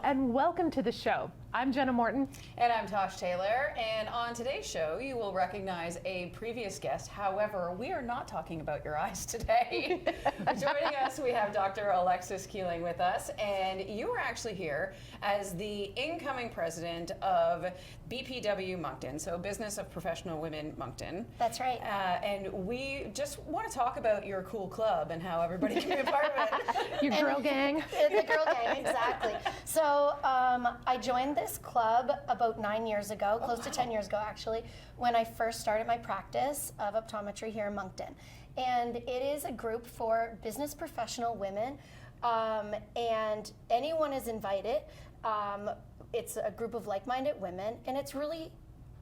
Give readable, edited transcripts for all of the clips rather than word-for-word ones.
and welcome to the show. I'm Jenna Morton. And I'm Tosh Taylor. And on today's show, you will recognize a previous guest. However, we are not talking about your eyes today. Joining us, we have Dr. Alexis Keeling with us. And you are actually here as the incoming president of BPW Moncton, so Business of Professional Women Moncton. That's right. And we just want to talk about your cool club and how everybody can be a part of it. Your girl gang. The girl gang, exactly. So I joined this club about 9 years ago, close to 10 years ago actually, when I first started my practice of optometry here in Moncton. And it is a group for business professional women, and anyone is invited. It's a group of like-minded women, and it's really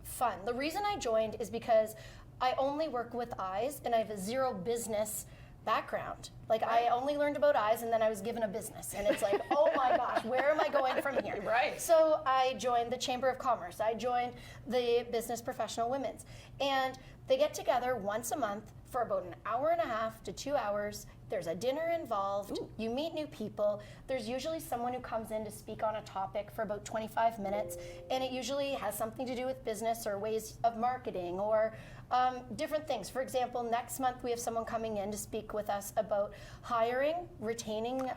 fun. The reason I joined is because I only work with eyes, and I have a zero business background. Like, I only learned about eyes, and then I was given a business, and it's like, oh my gosh, where am I going from here? Right. So I joined the Chamber of Commerce. I joined the Business Professional Women's, and they get together once a month for about an hour and a half to 2 hours. There's a dinner involved. Ooh. You meet new people. There's usually someone who comes in to speak on a topic for about 25 minutes, and it usually has something to do with business or ways of marketing or different things. For example, next month we have someone coming in to speak with us about hiring, retaining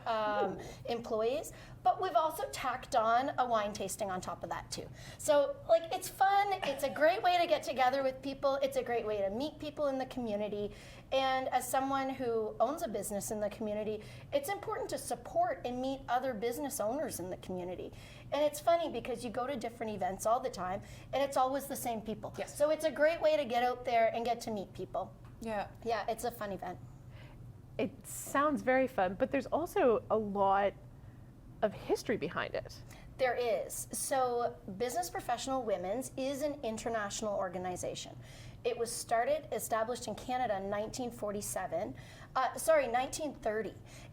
employees, but we've also tacked on a wine tasting on top of that too. So, like, it's fun. It's a great way to get together with people. It's a great way to meet people in the community. And as someone who owns a business in the community, it's important to support and meet other business owners in the community. And it's funny because you go to different events all the time, and it's always the same people. Yes. So it's a great way to get out there and get to meet people. Yeah. Yeah, it's a fun event. It sounds very fun, but there's also a lot of history behind it. There is. So Business Professional Women's is an international organization. It was established in Canada in 1930.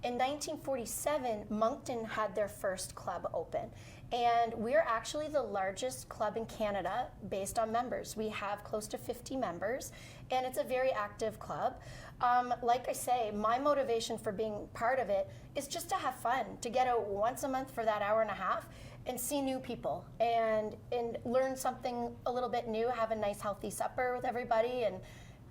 In 1947, Moncton had their first club open. And we're actually the largest club in Canada based on members. We have close to 50 members, and it's a very active club. Like I say, my motivation for being part of it is just to have fun, to get out once a month for that hour and a half and see new people and learn something a little bit new, have a nice healthy supper with everybody, and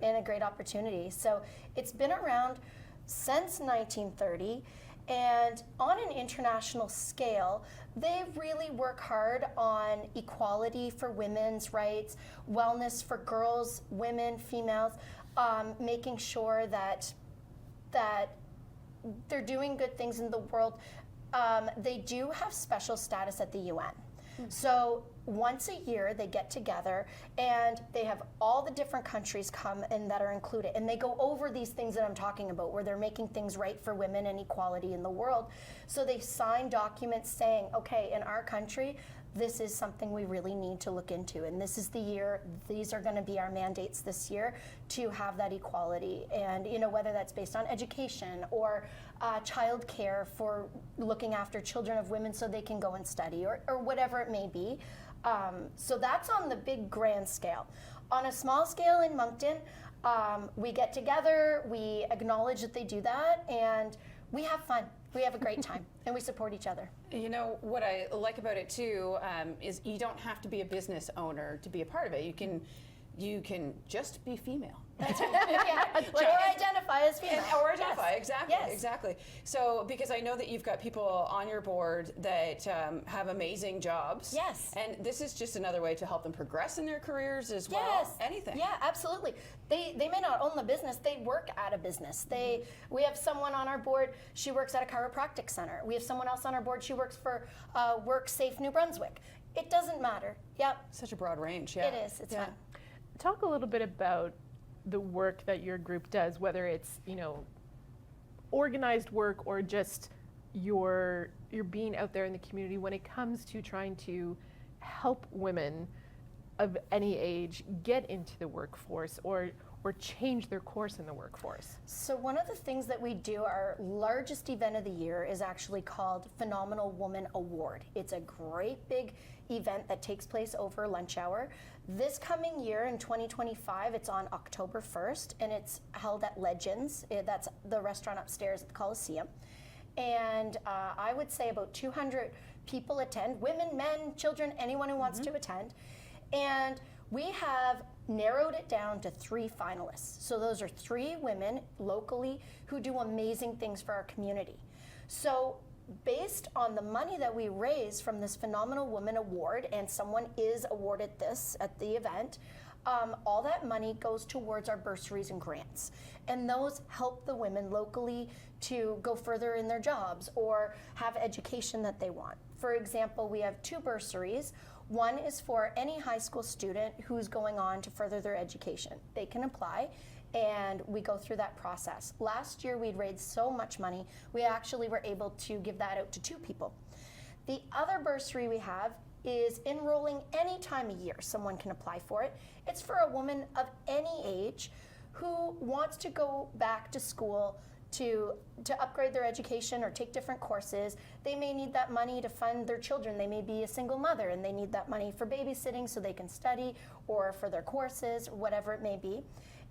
a great opportunity. So it's been around since 1930, and on an international scale, they really work hard on equality for women's rights, wellness for girls, women, females, making sure that they're doing good things in the world. They do have special status at the UN. So once a year they get together and they have all the different countries come and that are included, and they go over these things that I'm talking about where they're making things right for women and equality in the world. So they sign documents saying, okay, in our country, this is something we really need to look into, and this is the year, these are going to be our mandates this year to have that equality. And whether that's based on education or child care for looking after children of women so they can go and study, or whatever it may be. So that's on the big grand scale. On a small scale in Moncton, we get together, we acknowledge that they do that, and we have fun. We have a great time, and we support each other. You know, what I like about it too is you don't have to be a business owner to be a part of it. You can just be female. That's right. Yeah. Or identify as female. Or identify, yes. Exactly, yes. Exactly. So, because I know that you've got people on your board that have amazing jobs. Yes. And this is just another way to help them progress in their careers as well. Yes. Anything. Yeah, absolutely. They may not own the business, they work at a business. We have someone on our board, she works at a chiropractic center. We have someone else on our board, she works for Work Safe New Brunswick. It doesn't matter. Yep. Such a broad range, yeah. It is. It's fun. Talk a little bit about the work that your group does, whether it's organized work or just you're being out there in the community when it comes to trying to help women of any age get into the workforce or change their course in the workforce. So one of the things that we do, our largest event of the year, is actually called Phenomenal Woman Award. It's a great big event that takes place over lunch hour. This coming year in 2025, it's on October 1st, and it's held at Legends. That's the restaurant upstairs at the Coliseum. and I would say about 200 people attend, women, men, children, anyone who wants to attend. And we have narrowed it down to 3 finalists. So those are 3 women locally who do amazing things for our community. So based on the money that we raise from this Phenomenal Woman Award, and someone is awarded this at the event, all that money goes towards our bursaries and grants. And those help the women locally to go further in their jobs or have education that they want. For example, we have 2 bursaries. One is for any high school student who's going on to further their education. They can apply, and we go through that process. Last year, we'd raised so much money, we actually were able to give that out to 2 people. The other bursary we have is enrolling any time of year. Someone can apply for it. It's for a woman of any age who wants to go back to school to upgrade their education or take different courses. They may need that money to fund their children. They may be a single mother and they need that money for babysitting so they can study, or for their courses, or whatever it may be.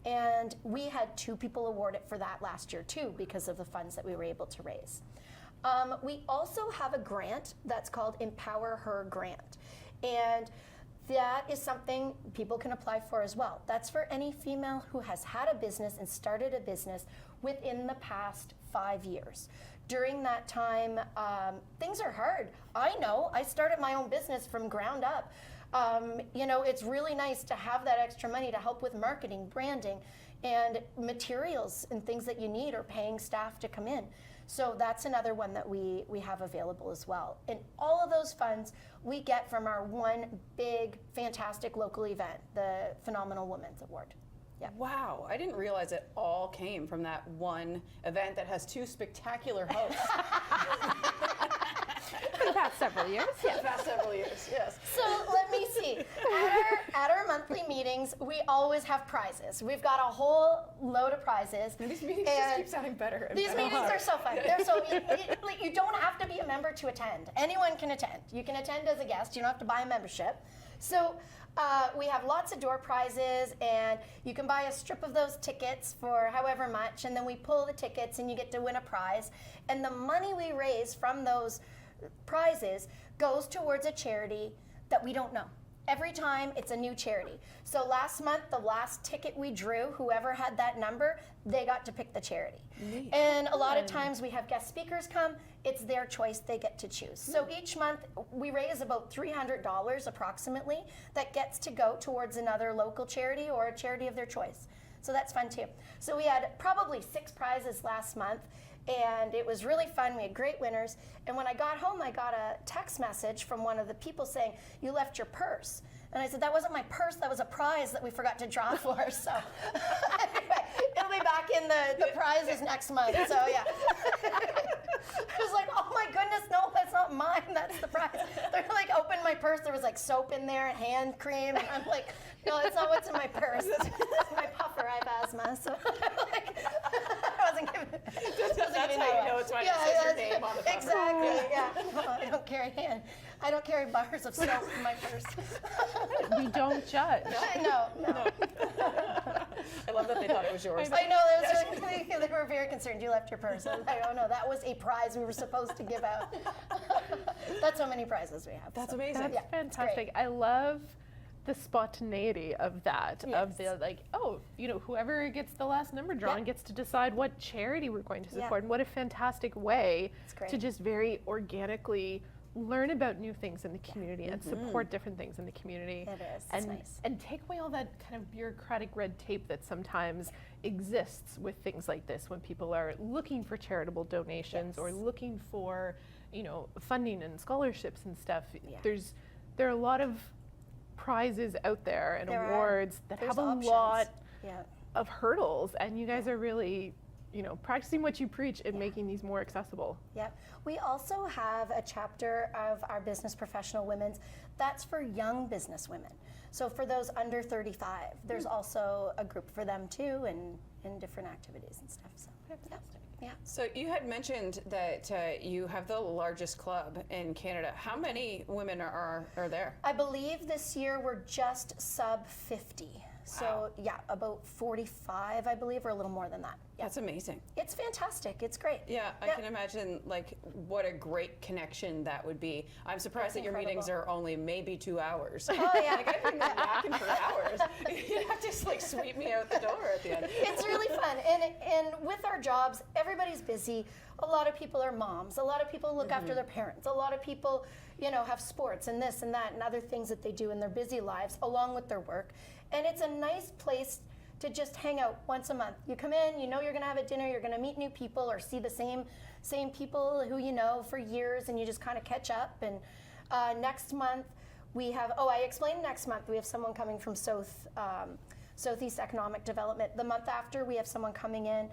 And we had 2 people awarded for that last year too, because of the funds that we were able to raise. We also have a grant that's called Empower Her Grant. And that is something people can apply for as well. That's for any female who has had a business and started a business within the past 5 years. During that time, things are hard. I know, I started my own business from ground up. You know, it's really nice to have that extra money to help with marketing, branding, and materials and things that you need, or paying staff to come in. So that's another one that we have available as well. And all of those funds we get from our one big, fantastic local event, the Phenomenal Women's Award. Yeah. Wow, I didn't realize it all came from that one event that has 2 spectacular hosts. For the past several years. Yeah, past several years, yes. So let me see. At our monthly meetings, we always have prizes. We've got a whole load of prizes. And these meetings just keep sounding better and These better. meetings are so fun. They're so like, you don't have to be a member to attend. Anyone can attend. You can attend as a guest. You don't have to buy a membership. So we have lots of door prizes, and you can buy a strip of those tickets for however much, and then we pull the tickets and you get to win a prize. And the money we raise from those prizes goes towards a charity that we don't know. Every time it's a new charity. So last month, the last ticket we drew, whoever had that number, they got to pick the charity. Neat. And a lot of times we have guest speakers come, it's their choice, they get to choose. So each month we raise about $300 approximately that gets to go towards another local charity or a charity of their choice. So that's fun too. So we had probably 6 prizes last month, and it was really fun. We had great winners. And when I got home, I got a text message from one of the people saying, "You left your purse." And I said, "That wasn't my purse, that was a prize that we forgot to draw for." So anyway, it'll be back in the prizes next month. So yeah. I was like, "Oh my goodness, no, that's not mine, that's the prize." They're like, opened my purse, there was like soap in there and hand cream. And I'm like, "No, that's not what's in my purse. It's my puffer, I have asthma." So like, I wasn't giving That's how you know it's mine. It says your name on the puffer. Exactly, yeah. No, I don't carry bars of soap in my purse. We don't judge. No. I love that they thought it was yours. I know, they were very concerned. You left your purse. I was like, "Oh no, that was a prize we were supposed to give out." That's how many prizes we have. That's so. amazing. That's Yeah, it's fantastic. great. I love the spontaneity of that, of Yes. the like, oh, you know, whoever gets the last number drawn Yep. gets to decide what charity we're going to Yeah. support. And what a fantastic way It's great. to just very organically learn about new things in the community and support different things in the community. It is. It's And, nice. and take away all that kind of bureaucratic red tape that sometimes exists with things like this when people are looking for charitable donations or Yes. looking for, you know, funding and scholarships and stuff. Yeah. There are a lot of prizes out there and There are. awards that There's have a options. lot Yeah. of hurdles, and you guys are really, you know, practicing what you preach and making these more accessible. Yep. We also have a chapter of our Business Professional Women's that's for young business women. So for those under 35, there's also a group for them too, and different activities and stuff. So Fantastic. yeah. So you had mentioned that you have the largest club in Canada. How many women are there? I believe this year we're just sub 50. So yeah, about 45, I believe, or a little more than that. Yeah. That's amazing. It's fantastic. It's great. Yeah, I can imagine like what a great connection that would be. I'm surprised that your meetings are only maybe 2 hours. Oh yeah. Like I've been yakking for hours. You'd have to just like sweep me out the door at the end. It's really fun, and with our jobs, everybody's busy. A lot of people are moms. A lot of people look after their parents. A lot of people, you know, have sports and this and that and other things that they do in their busy lives along with their work. And it's a nice place to just hang out once a month. You come in, you know you're gonna have a dinner, you're gonna meet new people or see the same people who you know for years, and you just kind of catch up. And next month we have, I explained next month, we have someone coming from Southeast Economic Development. The month after, we have someone coming in,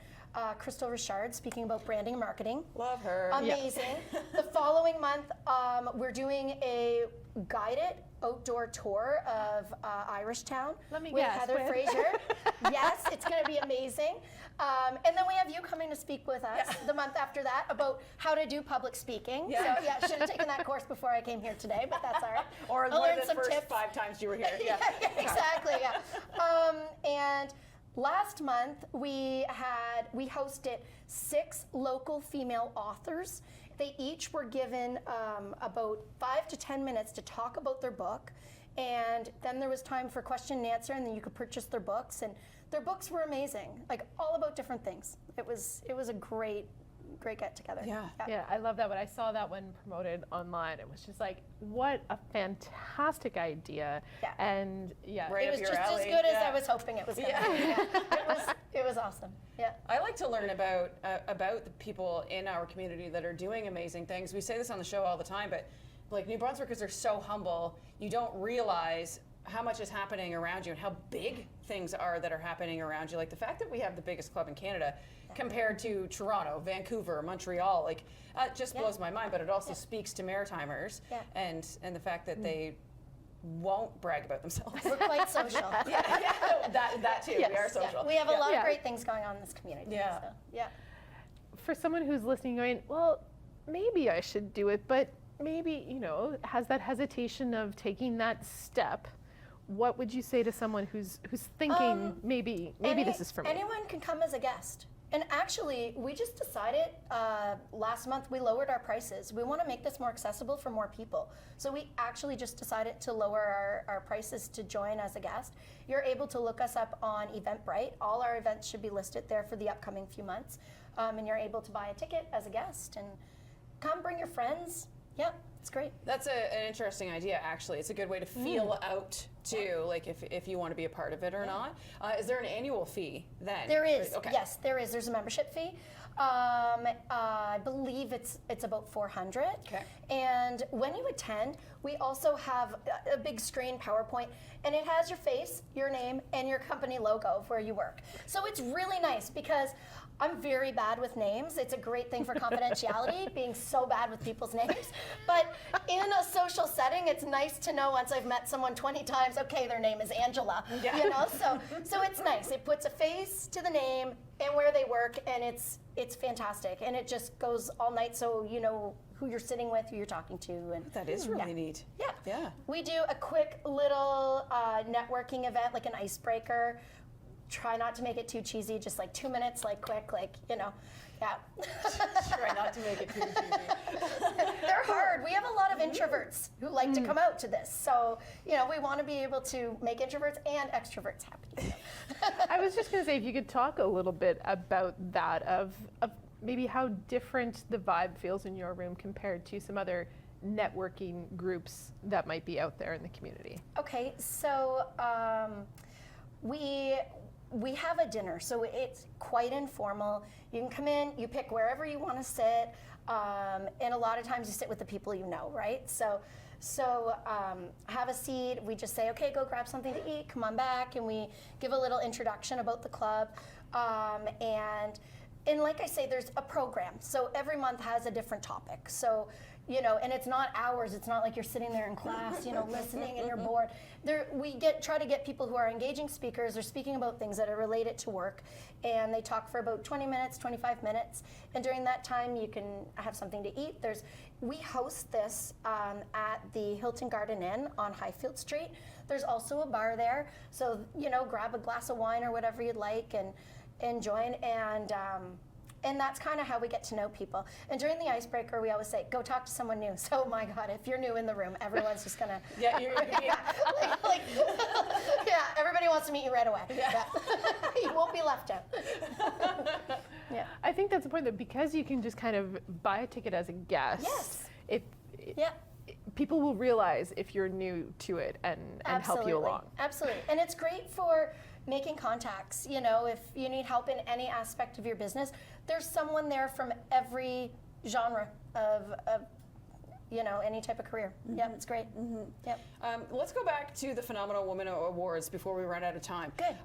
Crystal Richard, speaking about branding and marketing. Love her. Amazing. The following month, we're doing a guided outdoor tour of Irish Town with Heather Fraser. Yes, it's going to be amazing. And then we have you coming to speak with us the month after that about how to do public speaking. Yeah. So yeah, should have taken that course before I came here today, but that's all right. Or I'll one learn of the some first tips. 5 times you were here. Yeah, exactly. Yeah. And last month we hosted 6 local female authors. They each were given about 5 to 10 minutes to talk about their book, and then there was time for question and answer, and then you could purchase their books. And their books were amazing, like all about different things. It was a great get together. Yeah, I love that. When I saw that one promoted online, it was just like, what a fantastic idea. Yeah. And Right It was up your just alley. as good as I was hoping it was going to be. Yeah. It was awesome. Yeah. I like to learn about the people in our community that are doing amazing things. We say this on the show all the time, but like New Brunswickers are so humble. You don't realize how much is happening around you and how big things are that are happening around you. Like the fact that we have the biggest club in Canada compared to Toronto, Vancouver, Montreal, like just blows my mind. But it also speaks to Maritimers and the fact that they won't brag about themselves. We're quite social. That too. Yes. We are social. Yeah. We have a lot of great things going on in this community. Yeah. So, yeah. for someone who's listening going, well, maybe I should do it, but maybe, has that hesitation of taking that step, what would you say to someone who's thinking maybe this is for me? Anyone can come as a guest. And actually, we just decided last month we lowered our prices. We want to make this more accessible for more people. So we actually just decided to lower our prices to join as a guest. You're able to look us up on Eventbrite. All our events should be listed there for the upcoming few months. And you're able to buy a ticket as a guest and come bring your friends. Yeah, it's great. That's an interesting idea, actually. It's a good way to feel out, too, like if you want to be a part of it or not. Is there an annual fee then? There is, Okay. yes, there is. There's a membership fee. I believe it's about $400. Okay. And when you attend, we also have a big screen PowerPoint, and it has your face, your name, and your company logo of where you work. So it's really nice because I'm very bad with names. It's a great thing for confidentiality, being so bad with people's names. But in a social setting, it's nice to know once I've met someone 20 times, okay, their name is Angela. Yeah. So it's nice. It puts a face to the name and where they work, and it's fantastic. And it just goes all night, so you know who you're sitting with, who you're talking to. And That is really neat. Yeah. Yeah. We do a quick little networking event, like an icebreaker. Try not to make it too cheesy, just like 2 minutes, like quick, yeah. Try not to make it too cheesy. They're hard. We have a lot of introverts who like to come out to this. So, we want to be able to make introverts and extroverts happy. I was just going to say, if you could talk a little bit about that, of maybe how different the vibe feels in your room compared to some other networking groups that might be out there in the community. Okay, so we have a dinner, so it's quite informal. You can come in, you pick wherever you want to sit, and a lot of times you sit with the people you know, right? So have a seat. We just say, okay, go grab something to eat, come on back, and we give a little introduction about the club. And like I say, there's a program. So every month has a different topic. So, you know, and it's not hours. It's not like you're sitting there in class, you know, listening and you're bored. We try to get people who are engaging speakers. They're speaking about things that are related to work, and they talk for about 20 minutes, 25 minutes. And during that time, you can have something to eat. We host this at the Hilton Garden Inn on Highfield Street. There's also a bar there, so you know, grab a glass of wine or whatever you'd like and join. And that's kind of how we get to know people. And during the icebreaker, we always say, go talk to someone new. So, my God, if you're new in the room, everyone's just gonna. Yeah, you're yeah, yeah, everybody wants to meet you right away. Yeah. You won't be left out. Yeah. I think that's the point, that because you can just kind of buy a ticket as a guest, Yeah. people will realize if you're new to it and help you along. Absolutely. And it's great for making contacts. You know, if you need help in any aspect of your business, there's someone there from every genre of you know, any type of career. Yeah, it's great. Yep. Let's go back to the Phenomenal Woman Awards before we run out of time. Good.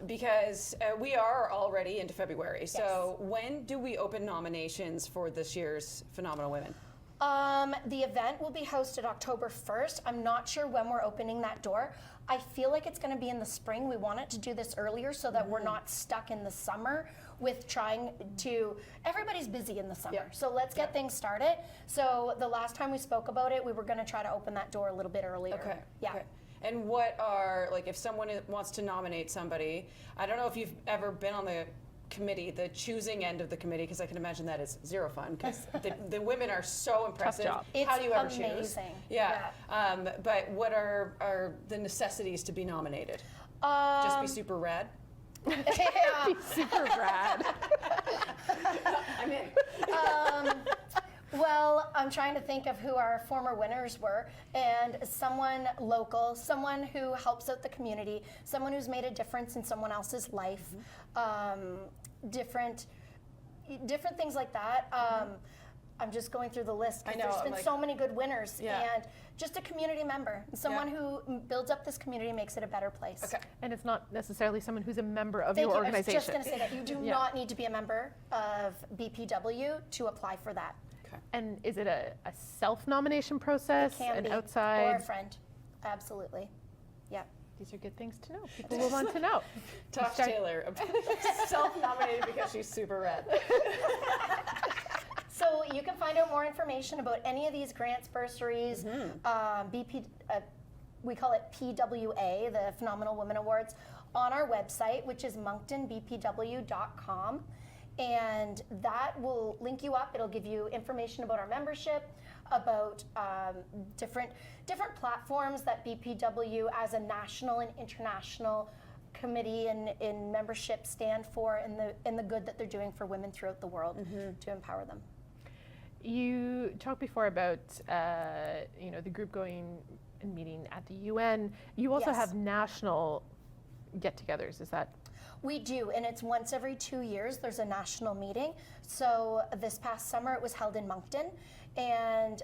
Because we are already into February. So when do we open nominations for this year's Phenomenal Women? The event will be hosted October 1st. I'm not sure when we're opening that door. I feel like it's going to be in the spring. We wanted to do this earlier so that we're not stuck in the summer with trying to, everybody's busy in the summer. Yeah. So let's get things started. So the last time we spoke about it, we were going to try to open that door a little bit earlier. Okay. Yeah. Okay. And what are, like, if someone wants to nominate somebody, I don't know if you've ever been on the committee, the choosing end of the committee, because I can imagine that is zero fun, because the women are so impressive. job. How do you ever amazing. choose? Yeah. But what are the necessities to be nominated? Just be super rad? Yeah. Be super rad. I'm in. Well, I'm trying to think of who our former winners were, and someone local, someone who helps out the community, someone who's made a difference in someone else's life, different things like that. I'm just going through the list I because know, there's been like, so many good winners, yeah. and just a community member, someone who builds up this community, makes it a better place. Okay. And it's not necessarily someone who's a member of Thank your you. organization. I was just going to say that you do not need to be a member of BPW to apply for that. And is it a self-nomination process, Can an be, outside? or a friend. Absolutely. Yep. These are good things to know. People will want to know. Tosh Taylor, self-nominated because she's super red. So you can find out more information about any of these grants, bursaries, we call it PWA, the Phenomenal Women Awards, on our website, which is monctonbpw.com. And that will link you up. It'll give you information about our membership, about different platforms that BPW as a national and international committee and in membership stand for, in the good that they're doing for women throughout the world to empower them. You talked before about the group going and meeting at the UN. You also have national get-togethers. Is that? We do, and it's once every 2 years. There's a national meeting. So this past summer it was held in Moncton, and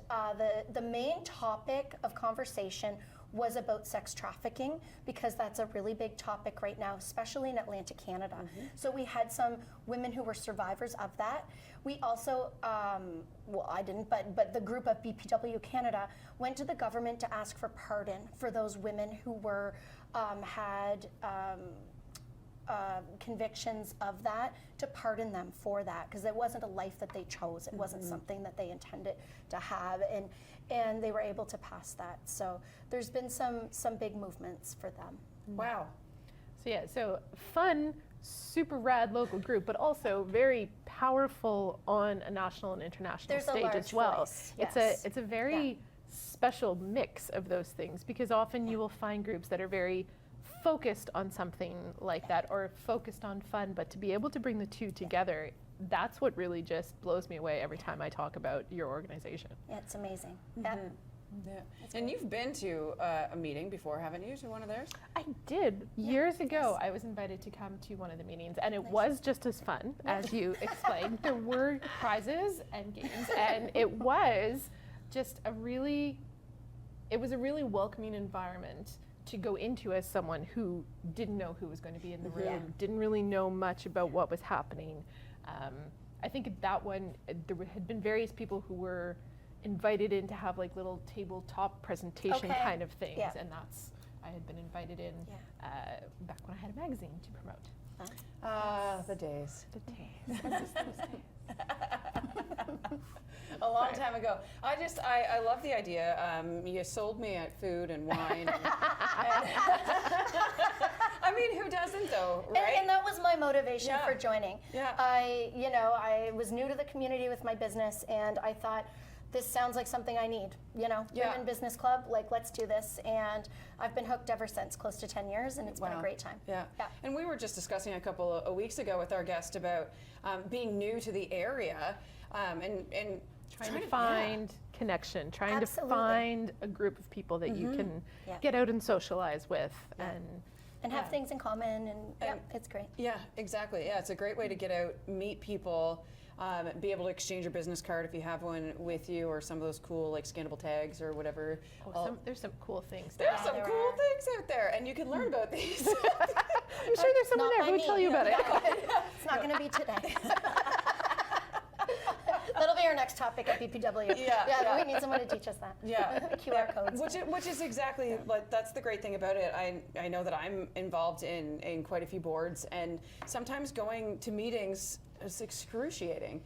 the main topic of conversation was about sex trafficking, because that's a really big topic right now, especially in Atlantic Canada. So we had some women who were survivors of that. We also, well, I didn't, but the group of BPW Canada went to the government to ask for pardon for those women who were had convictions of that, to pardon them for that, because it wasn't a life that they chose. It wasn't something that they intended to have, and they were able to pass that. So there's been some big movements for them. Wow. So fun, super rad local group, but also very powerful on a national and international There's stage a large as well. voice, yes. It's a very special mix of those things, because often you will find groups that are very focused on something like that, or focused on fun, but to be able to bring the two together, that's what really just blows me away every time I talk about your organization. Yeah, it's amazing. Yeah. Yeah. And you've been to a meeting before, haven't you, to one of theirs? I did. Years ago, I was invited to come to one of the meetings, and it was just as fun as you explained. There were prizes and games, and it was just a really welcoming environment to go into as someone who didn't know who was going to be in the room, didn't really know much about what was happening. I think at that one, there had been various people who were invited in to have like little tabletop presentation Okay. kind of things, Yeah. and that's I had been invited in back when I had a magazine to promote. The days. The days. I miss those days. A long time ago. I love the idea. You sold me at food and wine. I mean, who doesn't though, right? And that was my motivation Yeah. for joining. Yeah. I was new to the community with my business, and I thought, this sounds like something I need. Yeah. Women Business Club, like, let's do this. And I've been hooked ever since, close to 10 years, and it's been a Wow. great time. Yeah. And we were just discussing a couple of weeks ago with our guest about being new to the area and Trying to find connection, trying Absolutely. to find a group of people that you can Yeah. get out and socialize with, And have things in common, and it's great. Yeah, exactly. Yeah, it's a great way to get out, meet people, be able to exchange your business card if you have one with you, or some of those cool like scannable tags or whatever. There's some cool things. There's some there cool are. things out there, and you can learn about these. I'm sure there's someone Not there by who would me. tell you about it. It's not going to be today. That'll be our next topic at BPW. Yeah. We need someone to teach us that. Yeah. QR codes. Which is exactly like that's the great thing about it. I know that I'm involved in quite a few boards, and sometimes going to meetings is excruciating.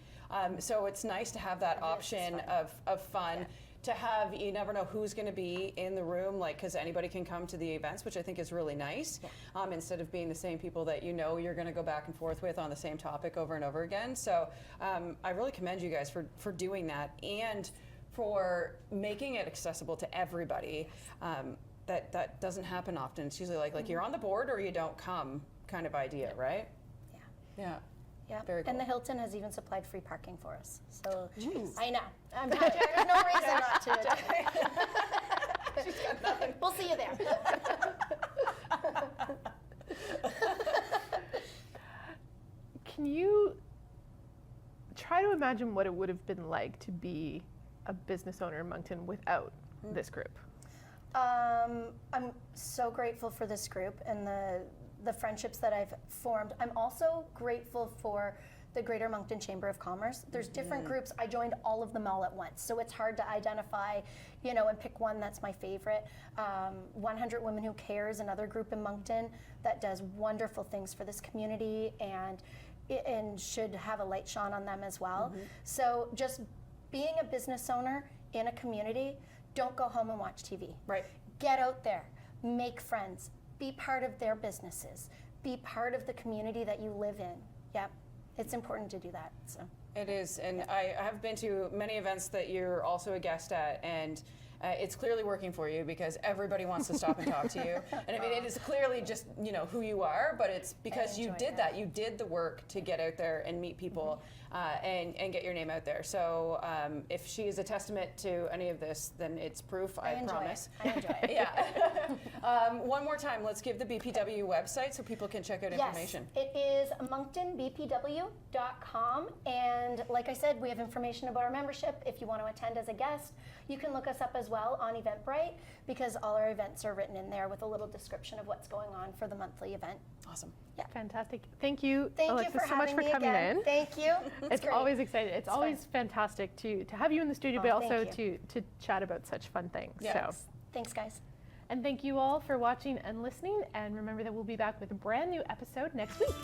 So it's nice to have that option of fun. To have, you never know who's going to be in the room, like, because anybody can come to the events, which I think is really nice. Instead of being the same people that you're going to go back and forth with on the same topic over and over again. So I really commend you guys for doing that, and for making it accessible to everybody. That doesn't happen often. It's usually like you're on the board or you don't come kind of idea, right? Yeah. Very And the cool. Hilton has even supplied free parking for us. So I know. There's no reason not to. She's got nothing. We'll see you there. Can you try to imagine what it would have been like to be a business owner in Moncton without this group? I'm so grateful for this group and the friendships that I've formed. I'm also grateful for the Greater Moncton Chamber of Commerce. There's different groups. I joined all of them all at once, so it's hard to identify, and pick one that's my favorite. 100 Women Who Cares, another group in Moncton that does wonderful things for this community, and should have a light shone on them as well. So just being a business owner in a community, don't go home and watch TV. Right. Get out there, make friends, be part of their businesses, be part of the community that you live in. Yep, it's important to do that. So. It is, and I have been to many events that you're also a guest at, and it's clearly working for you because everybody wants to stop and talk to you. And I mean, it is clearly just who you are, but it's because you did that. You did the work to get out there and meet people and get your name out there. So if she is a testament to any of this, then it's proof. I promise. I enjoy it. Yeah. One more time, let's give the BPW website so people can check out information. Yes, it is monctonbpw.com, and like I said, we have information about our membership. If you want to attend as a guest, you can look us up as well on Eventbrite, because all our events are written in there with a little description of what's going on for the monthly event. Awesome. Yeah. Fantastic. Thank you, Thank Alexis, you for so much having for me coming again. in. Thank you. It's great. always exciting. It's It's always fantastic to have you in the studio, Oh, but also thank to chat about such fun things. Yeah. So. Thanks, guys. And thank you all for watching and listening. And remember that we'll be back with a brand new episode next week.